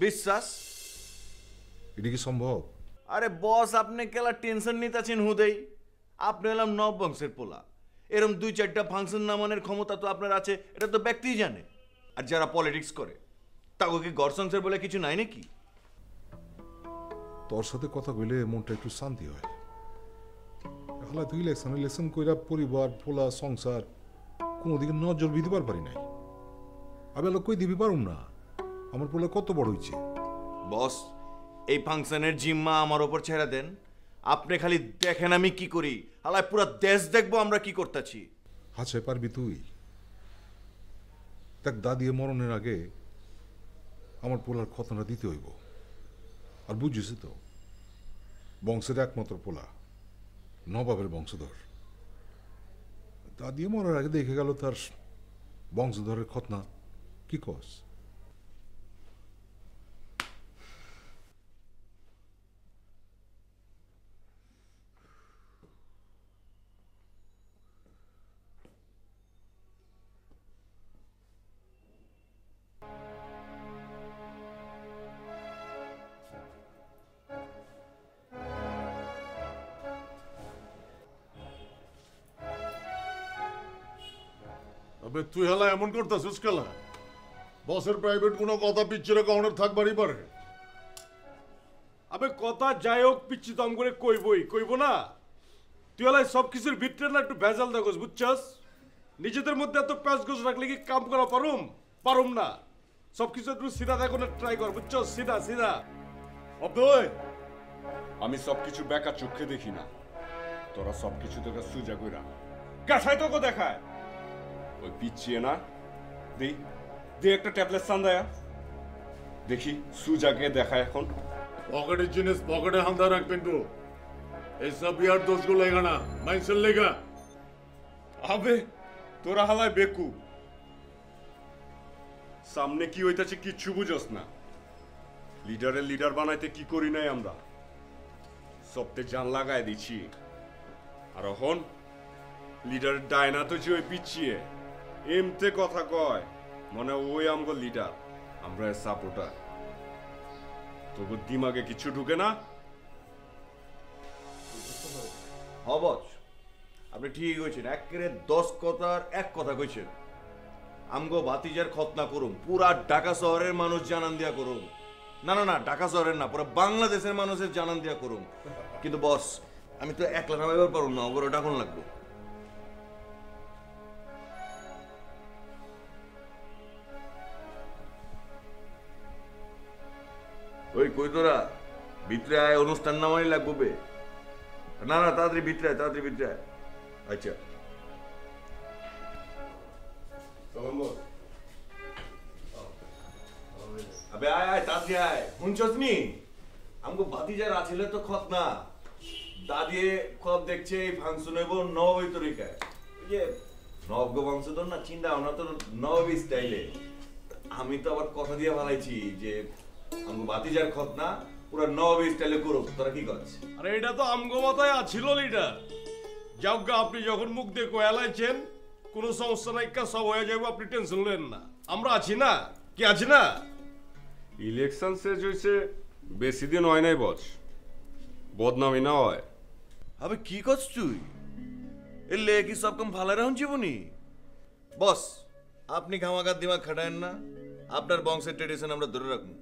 বিশ্বাস এটা কি সম্ভব? আরে বস আপনি কেলা টেনশন নিতেছেন হুদেই। আপনি এলাম নব বংশের পোলা, এরম 2-4টা ফাংশন নামানোর ক্ষমতা তো আপনার আছে, এটা তো ব্যক্তিই জানে। আর যারা পলিটিক্স করে তাকে কি গড় সংসার বলে কিছু নাই নাকি? তোর সাথে কথা কইলে মনটা একটু শান্তি হয়। হালা তুই ইলেকশন কইরা পরিবার পোলা সংসার কোনোদিকে নজর দিতে পারি নাই। আমি আলো কই দিবি পারুম না, আমার পোলা কত বড় হইছে। বস এই ফাংশনের জিম্মা আমার ওপর ছেড়ে দেন, আপনি খালি দেখেন আমি কি করি। হালায় পুরো দেশ দেখবো আমরা কি করতেছি। আচ্ছা পারবি তুই? দেখ দাদিয়ে মরণের আগে আমার পোলার খতনা দিতে হইব। আর বুঝছিস তো বংশের একমাত্র পোলা, নবাবের বংশধর। দাদিয়ে মরার আগে দেখে গেল তার বংশধরের খতনা। কি কস? আবে তুই হালা এমন করতেছিস কেলা? বসের প্রাইভেট কোনো কথা পিচ্ছিরে কখনোর থাকবারই পারে। আবে কথা যাই হোক পিচ্ছি দম করে কইব না। তুই হালাই সব কিছুর ভিতরে না একটু ভেজাল দেখোস, বুঝছস? নিজেদের মধ্যে এত প্যাঁচ গোছ রাখলে কি কাম করা পারুম না। সব কিছু একটু সিধা দেখো না, ট্রাই কর, বুঝছস? সিধা সিধা। অবদয়, আমি সব কিছু বেকা চোখে দেখি না, তোরা সব কিছু তোকে সুজা কইরা কাছায় তোকে দেখায়। ওই পিছিয়ে না দে একটা ট্যাবলেট সান্দায়া দেখি সুজাকে দেখায়। এখন পকেটের জিনিস পকেটে হান্দা রাখবেন তো, এইসব বিয়ার দোষগুলো লেগা না, মাইন্সের লেগা। আবে তোরা হালায় বেকু, সামনে কি হইতাছে কিচ্ছু বুঝস না। লিডারের লিডার বানাইতে কি করি নাই আমরা, সবতে জান লাগাই দিছি। আর এখন লিডারের ডায়না তো যে ওই পিছিয়ে এমতে কথা কয় মানে ওই আমগো লিডার, আমরা সাপোর্টার। তোর দিমাগে কিছু ঢুকে না? হবস আপনি ঠিক কইছেন, একেবারে 10 কথার এক কথা কইছেন। আমগো ভাতিজার খতনা করুম, পুরা ঢাকা শহরের মানুষ জানান দিয়া করুম। না না না, ঢাকা শহরের না, পুরো বাংলাদেশের মানুষের জানান দিয়া করুম। কিন্তু বস আমি তো একলা নামাইবার পারুম না, ওগুলো ডাকুন লাগবো। ওই কই তোরা ভিতরে আয়, অনুষ্ঠান নামাই লাগবো বে। না না তাড়াতাড়ি ভিতরে আয়, তাড়াতাড়ি ভিতরে আয়। আচ্ছা আবে আয় আয় তাড়াতাড়ি আয়। শুনছস নি আমগো ভাতিজার আছিল তো খতনা, দাদিয়ে খব দেখছে এই ফাংশন হইব নববী তরিকায়। ওই যে নবগো বংশধর না, চিন্তা ভাবনা তো নববী স্টাইলে। আমি তো আবার কথা দিয়ে ভালাইছি যে আমগো ভাতিজার খতনা পুরা নববী স্টাইলে করব। তোরা কি করছিস? আরে এটা তো আমগো মাথায় আছিল লিডার। যাওগা আপনি যখন মুখ দিয়ে কয়ালাইছেন কোনো সমস্যা নাই, সব হয়ে যাবে, আপনি টেনশন নেন না। আমরা আছি না, কি আছি না? ইলেকশন শেষ হয়েছে বেশি দিন হয় নাই বস, বদনামি না হয়। আবে কি করছ তুই? এলে কি সব কম ভালো রাখুন জীবনী? বস আপনি খামাকার দিমাগ খাটায়েন না, আপনার বংশের ট্রেডিশন আমরা ধরে রাখবো।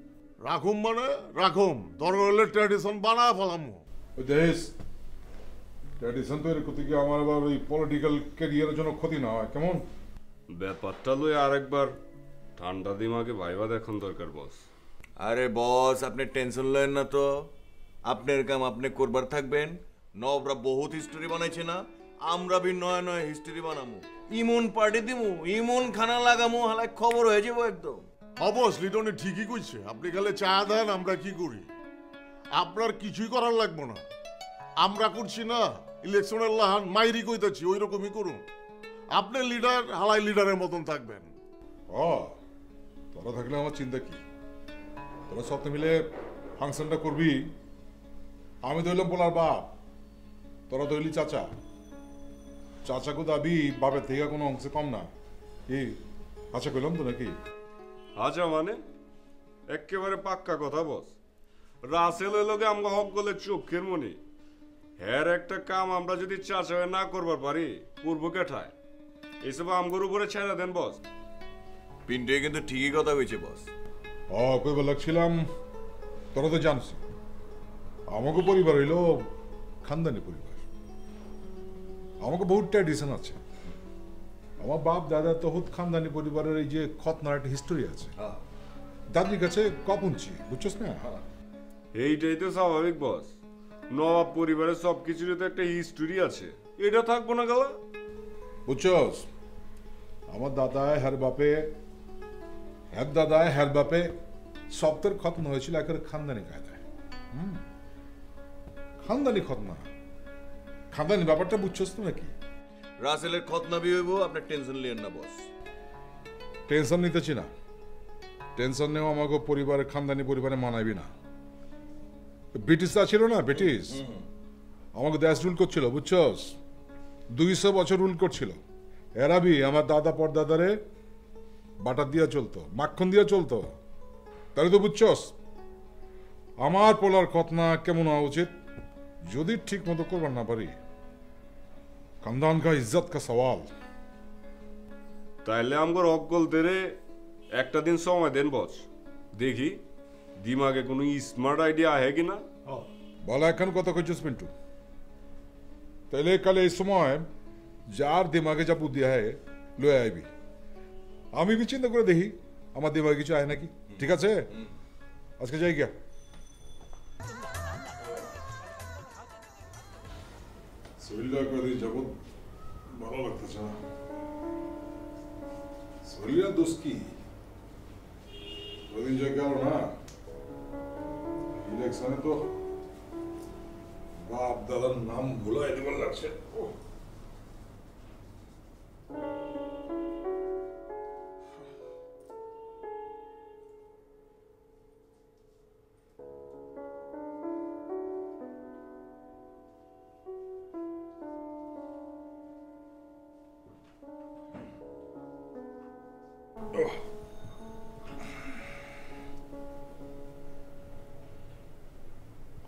রাখুম মানে রাখুম, দরকার হলে ট্র্যাডিশন বানা ফেলামু। ওই দেশ ট্র্যাডিশন তৈরি করতে গিয়ে আমার আবার ওই পলিটিক্যাল ক্যারিয়ারের জন্য ক্ষতি না হয়, কেমন? ব্যাপারটা লই আরেকবার ঠান্ডা দিমাগে ভাইবা দেখুন দরকার বস। আরে বস আপনি টেনশন লেন না তো, আপনার কাম আপনি করবার থাকবেন। নবরা বহুত হিস্টোরি বানাইছে না, আমরা বি নয় নয় হিস্টোরি বানামু, ইমন পার্টি দিমু, ইমন খানা লাগামু, হালাই খবর হয়ে যাবো একদম। অবশ লিটনে ঠিকই কইছে, আপনি খালি চা দেন, আমরা কি করি? আপনার কিছুই করার লাগবো না, আমরা করছি না। ইলেকশনের লাহান মাইরি কইতাছি, ওই রকমই করুন। আপনি লিডার, হালাই লিডারের মতন থাকবেন। তোরা থাকলে আমার চিন্তা কি? তোরা সব মিলে ফাংশনটা করবি। আমি তো হইলাম বলার বাপ, তোরা তো হইলি চাচা। চাচাকে দাবি বাপের থেকে কোনো অংশে কম না। কি আচ্ছা কইলাম তো নাকি? আচ্ছা মানে একেবারে পাক্কা কথা বস। রাসেল লগে আমগো হক গলে চোখের মনি। হ্যার একটা কাম আমরা যদি চাচা না করবার পারি পূর্ব কেঠায় এসব আমগোর উপরে ছেড়ে দেন বস। পিন্টে কিন্তু ঠিকই কথা কইছে বস। কইবার লাগছিলাম, তোরা তো জানিস আমাকে পরিবার হইল খানদানি পরিবার। আমাকে বহুত ট্র্যাডিশন আছে। আমার বাপ দাদা তহুত খানদানি পরিবারের এই যে খতনার একটা হিস্টোরি আছে। দাদির কাছে কপুনছি, বুঝছস না? এইটাই তো স্বাভাবিক বস। নবাব পরিবারের সবকিছুরই তো একটা হিস্টোরি আছে, এটা থাকবো না গেল। বুঝছস, আমার দাদায় হ্যার বাপে হ্যার বাপে সপ্তাহের খতনা হয়েছিল একের খানদানি কায়দায়। খানদানি খতনা, খানদানি ব্যাপারটা বুঝছস তো নাকি? রাসেলের খতনা বি হইব, আপনি টেনশন লিয়েন না বস। টেনশন নিতেছি না, টেনশন নেওয়া আমাকে পরিবারের খানদানি পরিবারে মানাবি না। ব্রিটিশরা ছিল না, ব্রিটিশ আমাকে দেশ রুল করছিল, বুঝছস? 200 বছর রুল করছিল। এরাবি আমার দাদা পরদাদারে বাটার দিয়া চলতো, মাখন দিয়া চলতো। তাহলে তো বুঝছস আমার পোলার খতনা কেমন হওয়া উচিত। যদি ঠিক মতো করবার না পারি, খানদান কা ইজ্জত কা সওয়াল। তাইলে আমগোর অকল দেরে একটা দিন সময় দেন বস, দেখি দিমাগে কোনো স্মার্ট আইডিয়া আহে কিনা। বলা এখন কথা কইছিস পিন্টু? তাইলে কাল এই সময় যার দিমাগে যা বুদ্ধি হয় লয়ে আইবি। আমি বি চিন্তা করে দেখি আমার দিমাগে কিছু আয় নাকি। ঠিক আছে, আজকে যাই গিয়া। শরীরটা কদিন যাবত ভালো লাগতেছে না। শরীরের দোষ কি? কদিন যা গেল না ইলেকশনে তো বাপ দাদার নাম ভুলাই দেবার লাগছে।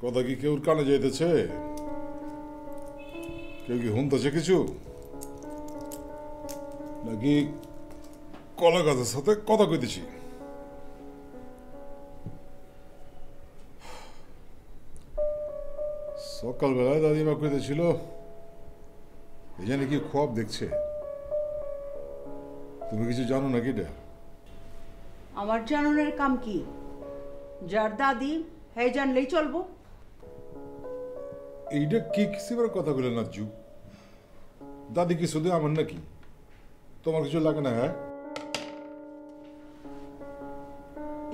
কথা কি কেউ কানে যাইতেছে? কেউ কি শুনতেছে কিছু? নাকি কলা গাছের সাথে কথা কইতেছি? সকালবেলায় দাদিমা কইতেছিল এই জানি কি খোয়াব দেখছে। তুমি কিছু জানো নাকি? এটা আমার জানানোর কাম কি? যার দাদি হ্যাঁ জানলেই চলবো। এইটা কি কিসিবার কথা বলে না জু? দাদি কি শুধু আমার নাকি? তোমার কিছু লাগে না? হ্যাঁ,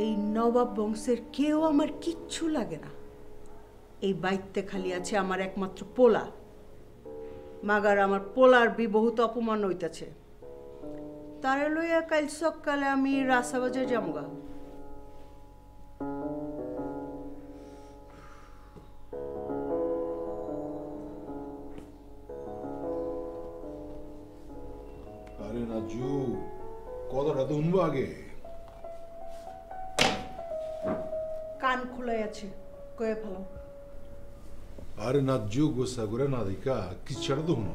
এই নবাব বংশের কেউ আমার কিচ্ছু লাগে না। এই বাইতে খালি আছে আমার একমাত্র পোলা। মাগার আমার পোলার বিবহুত অপমান হইতেছে। তারে লইয়া কাল সকালে আমি রাসাবাজার যামগা। আরে নাজু, কথাটা তো শুনবো আগে। কান খোলাই আছে, কয়ে ফেলো। আরে নাজু, গোসা করে না দেখা কিচ্ছাটা তো শুনো।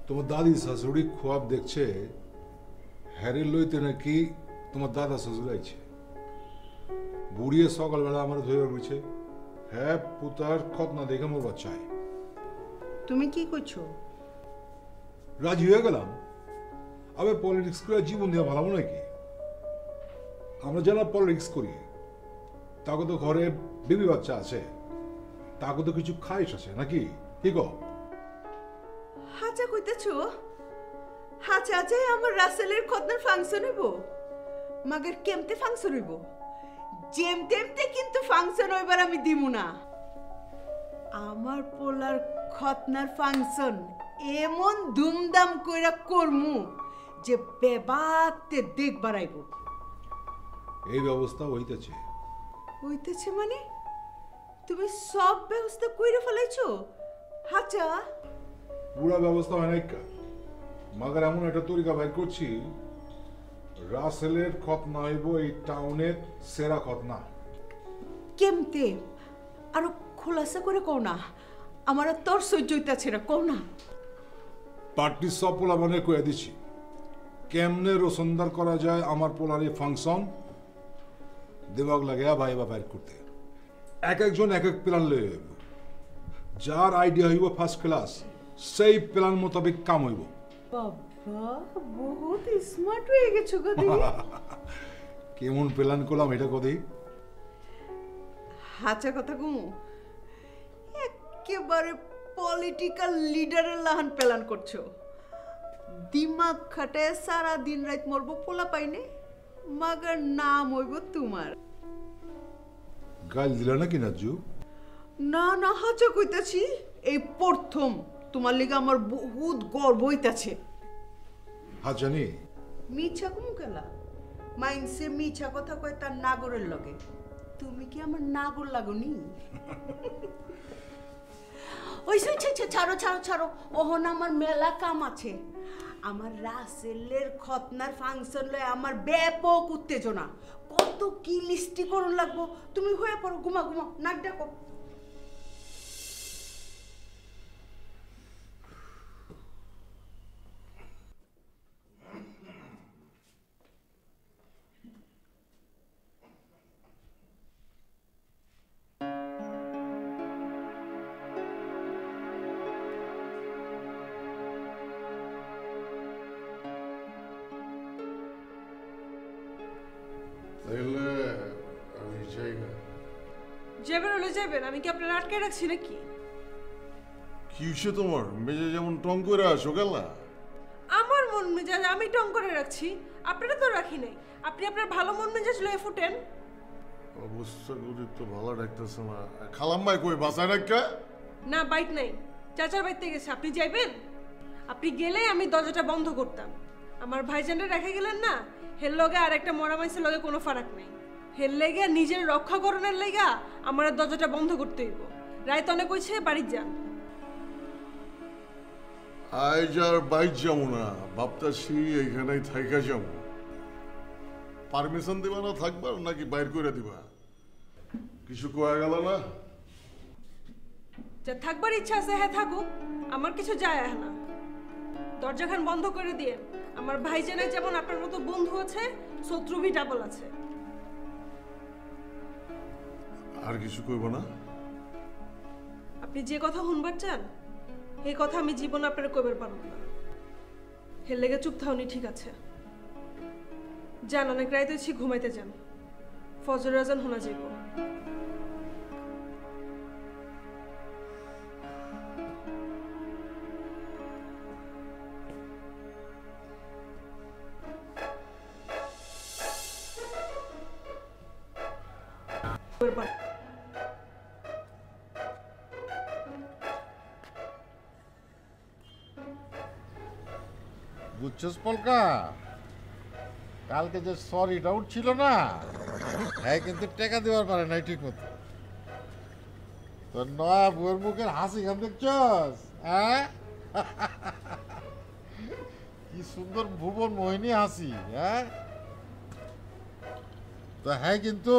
তোমার দাদি শাশুড়ি খোয়াব দেখছে হ্যারে লইতে নাকি তোমার দাদা শ্বশুর আইছে। বুড়িয়ে সকালবেলা আমার ধরে বলছে হ্যাঁ পুতার খতনা দেখে মোর বাচ্চায়। তুমি কি করছো? রাজি হয়ে গেলাম। আবার পলিটিক্স করে জীবন দেওয়া ভালো নাকি? আমরা যারা পলিটিক্স করি তাকে তো ঘরে বেবি বাচ্চা আছে, তাকে তো কিছু খাইস আছে নাকি? কি গো? হাচা কইতেছো? হাচা যে আমার রাসেলের খতনার ফাংশন হইব। মাগের কেমতে ফাংশন হইব? যেম তেমতে কিন্তু ফাংশন হইবার আমি দিমু না। আমার পোলার খতনার ফাংশন এমন ধুমধাম কইরা করমু যে বেবাতে দেখবার আইব। এই ব্যবস্থা হইতেছে। হইতেছে মানে? তুমি সব ব্যবস্থা কইরা ফেলাইছো? হাচা পুরা ব্যবস্থা হয় নাই কা। মাগার এমন একটা তরিকা বাইর করছি রাসেলের খতনা হইব এই টাউনের সেরা খতনা। কেমতে আরো খোলাসা করে কও না, আমার আর তোর সহ্য হইতাছে না, কও না। পার্টি সব পোলা মানে কয়ে দিছি কেমনে রোশনদার করা যায় আমার পোলার এই ফাংশন দিমাগ লাগিয়া ভাই বা বাইর করতে। এক একজন এক এক প্ল্যান লয়ে যাইব, যার আইডিয়া হইব ফার্স্ট ক্লাস সেই প্ল্যান মোতাবেক কাম হইব। বাবা বহুত স্মার্ট হয়ে গেছো গদি। কেমন প্ল্যান করলাম এটা কদি? হাঁচা কথা গুমু একেবারে পলিটিক্যাল লিডারের লাহান প্ল্যান করছো। দিমাগ খাটায় সারা দিন রাত মরবো পোলা পাইনে, মাগার নাম হইব তোমার। গাল দিলা নাকি নাজু? না না হাঁচা কইতাছি, এই প্রথম তোমার লিগে আমার বহুত গর্ব হইতাছে। হ্যাঁ জানি। মিছা কুমুকেলা মাইনসে মিছা কথা কয় তার নাগরের লগে, তুমি কি আমার নাগর লাগনি? ওই ছাড়ো ছাড়ো ছাড়ো, ওহন আমার মেলা কাম আছে। আমার রাসেলের খতনার ফাংশন লয় আমার ব্যাপক উত্তেজনা, কত কি লিস্টি করুন লাগবো। তুমি হয়ে পড়ো, ঘুমা ঘুমা, নাক ডাকো। তাইলে আমি চাই না। যাবেন হলে যাবেন, আমি কি আপনার আটকে রাখছি নাকি? কি হইছে তোমার? মেজে যেমন টং করে আসো গেলা। আমার মন মেজাজ আমি টং করে রাখছি, আপনারা তো রাখি নাই। আপনি আপনার ভালো মন মেজাজ লয়ে ফুটেন। অবস্থা করি তো ভালো ডাকতেছে না। খালাম্মাই কই বাসায় রাখা? না বাইট নাই, চাচার বাইতে গেছে। আপনি যাইবেন? আপনি গেলে আমি দরজাটা বন্ধ করতাম। আমার ভাইজানরা রেখে গেলেন না, হের লগে আর একটা মরা মাইসের লগে কোনো ফারাক নাই। হের লেগে নিজের রক্ষাকরণের লেগা আমার দরজাটা বন্ধ করতে হইব। রাইত অনেক কইছে, বাড়ি যান। আজ আর বাইক যাবো না, ভাবতাছি এইখানেই থাইকা যাবো। পারমিশন দিবা না থাকবার নাকি বাইর করে দিবা? কিছু কয়া গেল না? যা থাকবার ইচ্ছা আছে হ্যাঁ থাকুক, আমার কিছু যায় আসে না। দরজাখান বন্ধ করে দিয়ে। আমার ভাইজানের যেমন আপনার মতো বন্ধু আছে, শত্রু ভি ডাবল আছে। আর কিছু কইব না? আপনি যে কথা শুনবার চান এই কথা আমি জীবন আপনার কইবার পারব না। হের লেগে চুপ থাউনি, ঠিক আছে? যান, অনেক রাত হয়েছি, ঘুমাইতে যান। ফজর আজান শোনা যাইব। বুঝছস পলকা, কালকে যে সরিটা উঠছিল না, হ্যাঁ কিন্তু টাকা দেওয়ার পারে নাই ঠিক মতো। তোর নয়া বউয়ের মুখের হাসি খান দেখছস? হ্যাঁ কি সুন্দর ভুবন মোহিনী হাসি। হ্যাঁ তো হ্যাঁ কিন্তু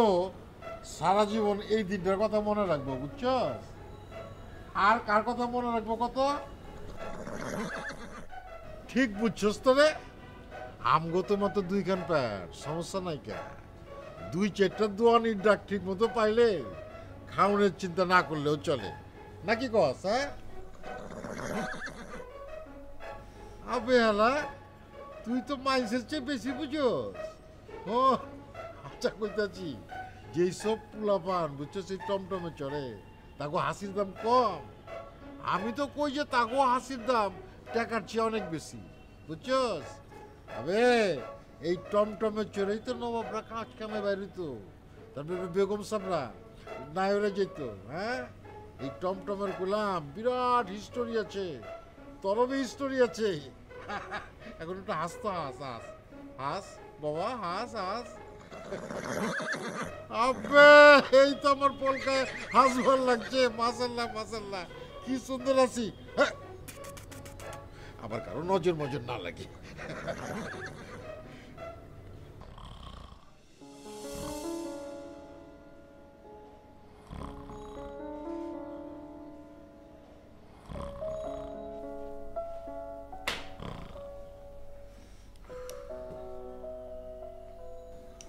সারা জীবন এই দিনটার কথা মনে রাখবো, বুঝছস? আর কার কথা মনে রাখবো কত? ঠিক বুঝছস তো রে, আমগত মতো দুইখান প্যাট, সমস্যা নাই কে। দুই চারটা দোয়ানির ডাক ঠিক মতো পাইলে খাওনের চিন্তা না করলেও চলে, নাকি কস? হ্যাঁ আবে হালা, তুই তো মাইন্সের চেয়ে বেশি বুঝোস। ও আচ্ছা কইতাছি, যেই সব পোলা পান বুঝছস এই টমটমে চড়ে, তাকে হাসির দাম কম। আমি তো কই যে তাকে হাসির দাম টাকার চেয়ে অনেক বেশি, বুঝছস? আবে এই টমটমে চড়েই তো নবাবরা কাজ কামে বাইরিত, তারপরে বেগম সাবরা নায়রে যেত। হ্যাঁ এই টমটমের গোলাম বিরাট হিস্টোরি আছে, তরবে হিস্টোরি আছে। এখন একটু হাসতো, হাস হাস হাস বাবা, হাস হাস। আবে এই তো আমার পলকায় হাসবার লাগছে। মাশাল্লাহ মাশাল্লাহ, কি সুন্দর আছি। আবার কারো নজর মজর না লাগে।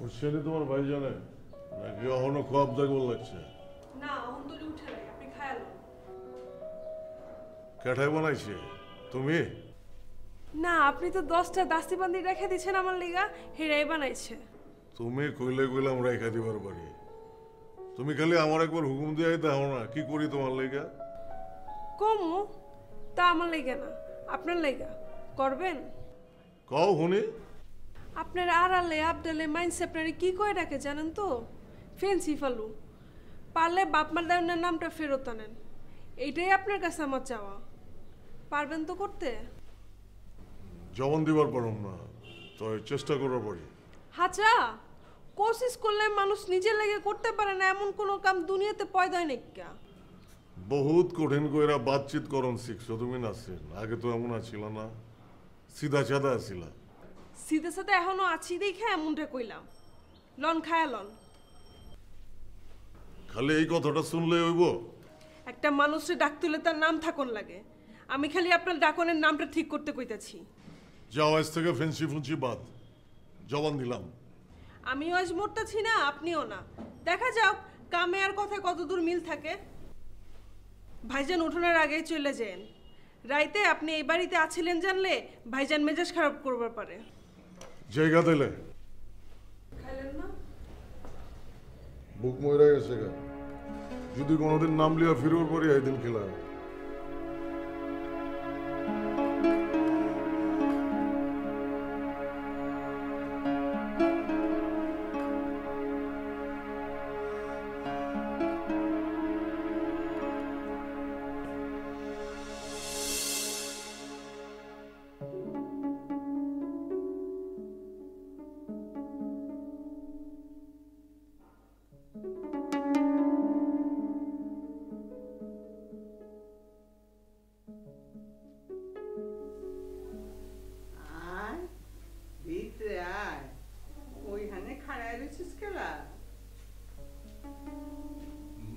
হোসেনি তোমার ভাই জানে নাকি এখনো খোয়াব জাগল লাগছে? না অন্তরে উঠে নাই, আপনি খায়াল। কেঠাই বানাইছে তুমি? না আপনি তো 10টা দাস্তি বান্দি রেখে দিয়েছেন আমার লিগা, হেরাই বানাইছে। তুমি কইলে কইলাম রেখা দিবার পারি, তুমি খালি আমার একবার হুকুম দিয়ে দাও না কি করি তোমার লেগা। কমু তা আমার লিগা না, আপনার লিগা করবেন। কও হুনি। আপনার আড়ালে আবডালে মাইন্স আপনারে কি কয়ে রাখে জানেন তো? ফেন্সি ফালু। পারলে বাপমার দাউনের নামটা ফেরত আনেন, এইটাই আপনার কাছে আমার চাওয়া। পারবেন তো করতে? জবান দিবার পারম না, তো চেষ্টা করার পারি। হাচা কোশিশ করলে মানুষ নিজের লেগে করতে পারে না এমন কোনো কাম দুনিয়াতে পয়দা হয় নাকি? বহুত কঠিন কইরা বাতচিত করন শিখছো তুমি নাসরিন, আগে তো এমন আছিল না, সিধা সাদা আছিল। সিধে সাথে এখনো আছি দেখে এমনটা কইলাম। লন খায়া লন। খালি এই কথাটা শুনলে হইব? একটা মানুষের ডাক তুলে তার নাম থাকুন লাগে, আমি খালি আপনার ডাকনের নামটা ঠিক করতে কইতাছি। যাও আজ থেকে ফেন্সি ফুঞ্চি বাদ, জবান দিলাম। আমিও আজ মরতেছি না, আপনিও না। দেখা যাক কামে আর কথায় কতদূর মিল থাকে। ভাইজান উঠোনের আগেই চলে যান। রাইতে আপনি এই বাড়িতে আছিলেন জানলে ভাইজান মেজাজ খারাপ করবার পারে। জায়গা দিলে খাইলেন না? বুক মরে গেছে গা, যদি কোনোদিন নাম লিয়া ফিরবার পারি এই দিন খেলা।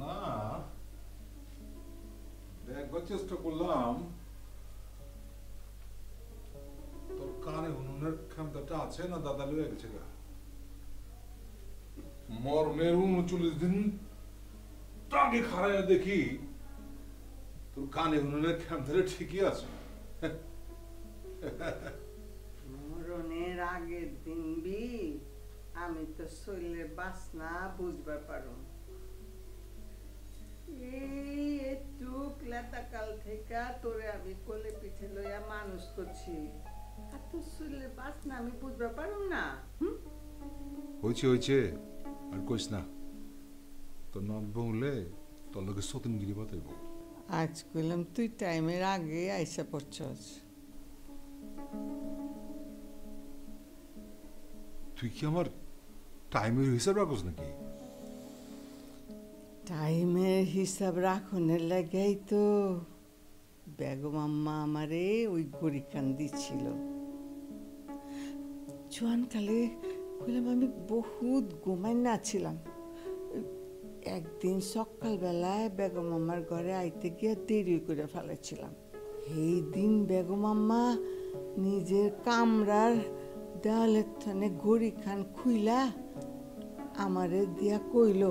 না দেখবার চেষ্টা করলাম, তোর কানে উনুনের ক্ষমতাটা আছে না দাদা লয়ে গেছে গা। মরণের 39 দিন আগে খাড়ায় দেখি তোর কানে উনুনের ক্ষমতাটা ঠিকই আছে। মরণের আগের দিন বি আমি তো শরীরের বাসনা বুঝবার পারো। এই একটু ক্লাতাকাল থেকে তোরে আমি কোলে পিঠে লইয়া মানুষ করছি, আর তোর শরীরের বাসনা আমি বুঝবার পারো না। হয়েছে আর কইস না, তোর নখ বউলে তোর লোকে সতীনগিরি বাতাইব। আজ কইলাম তুই টাইমের আগে আইসা পড়ছস। তুই কি আমার টাইমের হিসাব রাখোস নাকি? টাইমের হিসাব রাখনের লাগাই তো বেগম আম্মা আমারে ওই গরিখান দিচ্ছিল। জোয়ানকালে কইলাম আমি বহুত ঘুমাই নাছিলাম। একদিন সকালবেলায় বেগম আম্মার ঘরে আইতে গিয়ে দেরি করে ফেলেছিলাম। এই দিন বেগম আম্মা নিজের কামরার দেওয়ালের থানে গরিখান খুইলা আমারে দিয়া কইল,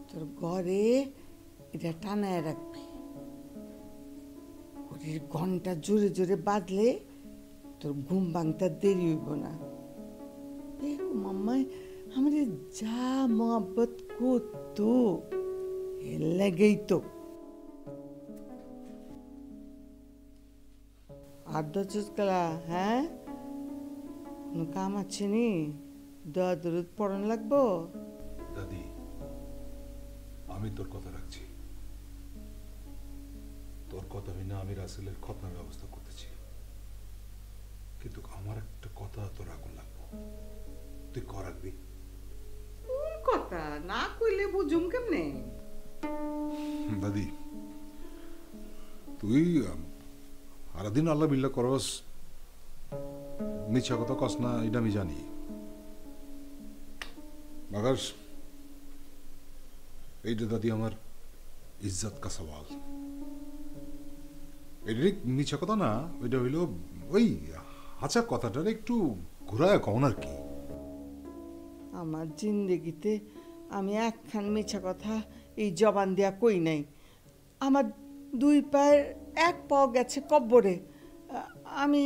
তোর ঘরে এটা টানায় রাখবি, ঘড়ির ঘন্টা জোরে জোরে বাজলে তোর ঘুম ভাঙতে দেরি হইব না। বেগম আম্মায় আমাদের যা মহব্বত করতো, এর লেগেই তো। আর দরজা হ্যাঁ, কোনো কাম আছে নি? দোয়া দরুদ পড়ন লাগবো? দাদি আমি তোর কথা রাখছি, তোর কথা বিনা আমি রাসেলের খতনার ব্যবস্থা করতেছি, কিন্তু আমার একটা কথা তোর আগুন লাগবো, তুই কর রাখবি। কোন কথা না কইলে বুঝুম কেমনে? দাদি তুই সারাদিন আল্লাহ বিল্লাহ করস, মিথ্যা কথা কস না, এটা আমি জানি। মগর এইটা দাদি আমার ইজ্জত কা সওয়াল, এটা মিথ্যা কথা না, ওইটা হইল ওই আচ্ছা কথাটার একটু ঘুরায় কন আর কি। আমার জিন্দেগিতে আমি একখান মিছা কথা এই জবান দিয়া কই নাই। আমার দুই পায়ের এক পাও গেছে কব্বরে। আমি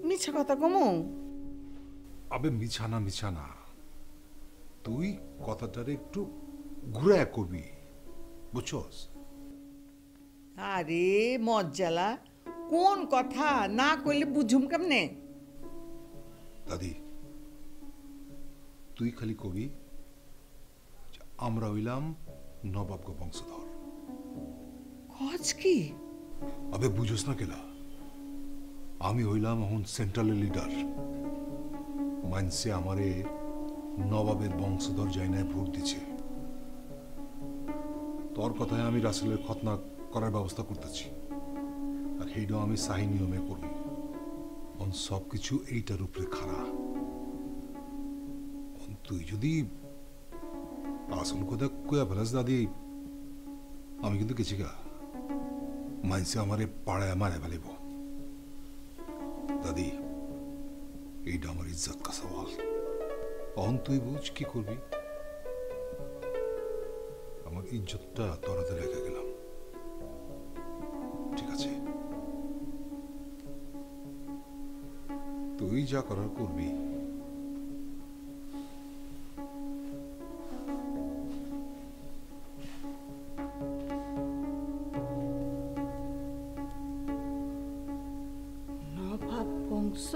মিছা কথা কমো? আবে মিছা না, তুই কথাটারে একটু ঘুরে কবি, বুঝছস? আরে মজ্জালা, কোন কথা না কইলে বুঝুম কেমনে? দাদি, তুই খালি কবি যে আমরা হইলাম নবাবগ বংশধর। কজ কি? আবে বুঝোস না কেলা, আমি হইলাম এখন সেন্ট্রালের লিডার। মানসে আমারে নবাবের বংশধর জায়নায় ভোট দিছে। তোর কথায় আমি রাসেলের খতনা করার ব্যবস্থা করতেছি, আর সেইটাও আমি সাহি নিয়মে করব। সব কিছু এইটার উপরে খাড়া। তুই যদি আসল কথা কয়া ফেলাস দাদি, আমি কিন্তু গেছি গা, মাইসে আমারে পাড়ায় মারে ফেলিব। দাদি, এইটা আমার ইজ্জত কা সওয়াল। অহন তুই বুঝ কি করবি। আমার ইজ্জতটা তোরাতে রেখে গেলাম, ঠিক আছে? তুই যা করার করবি। নবাব বংশ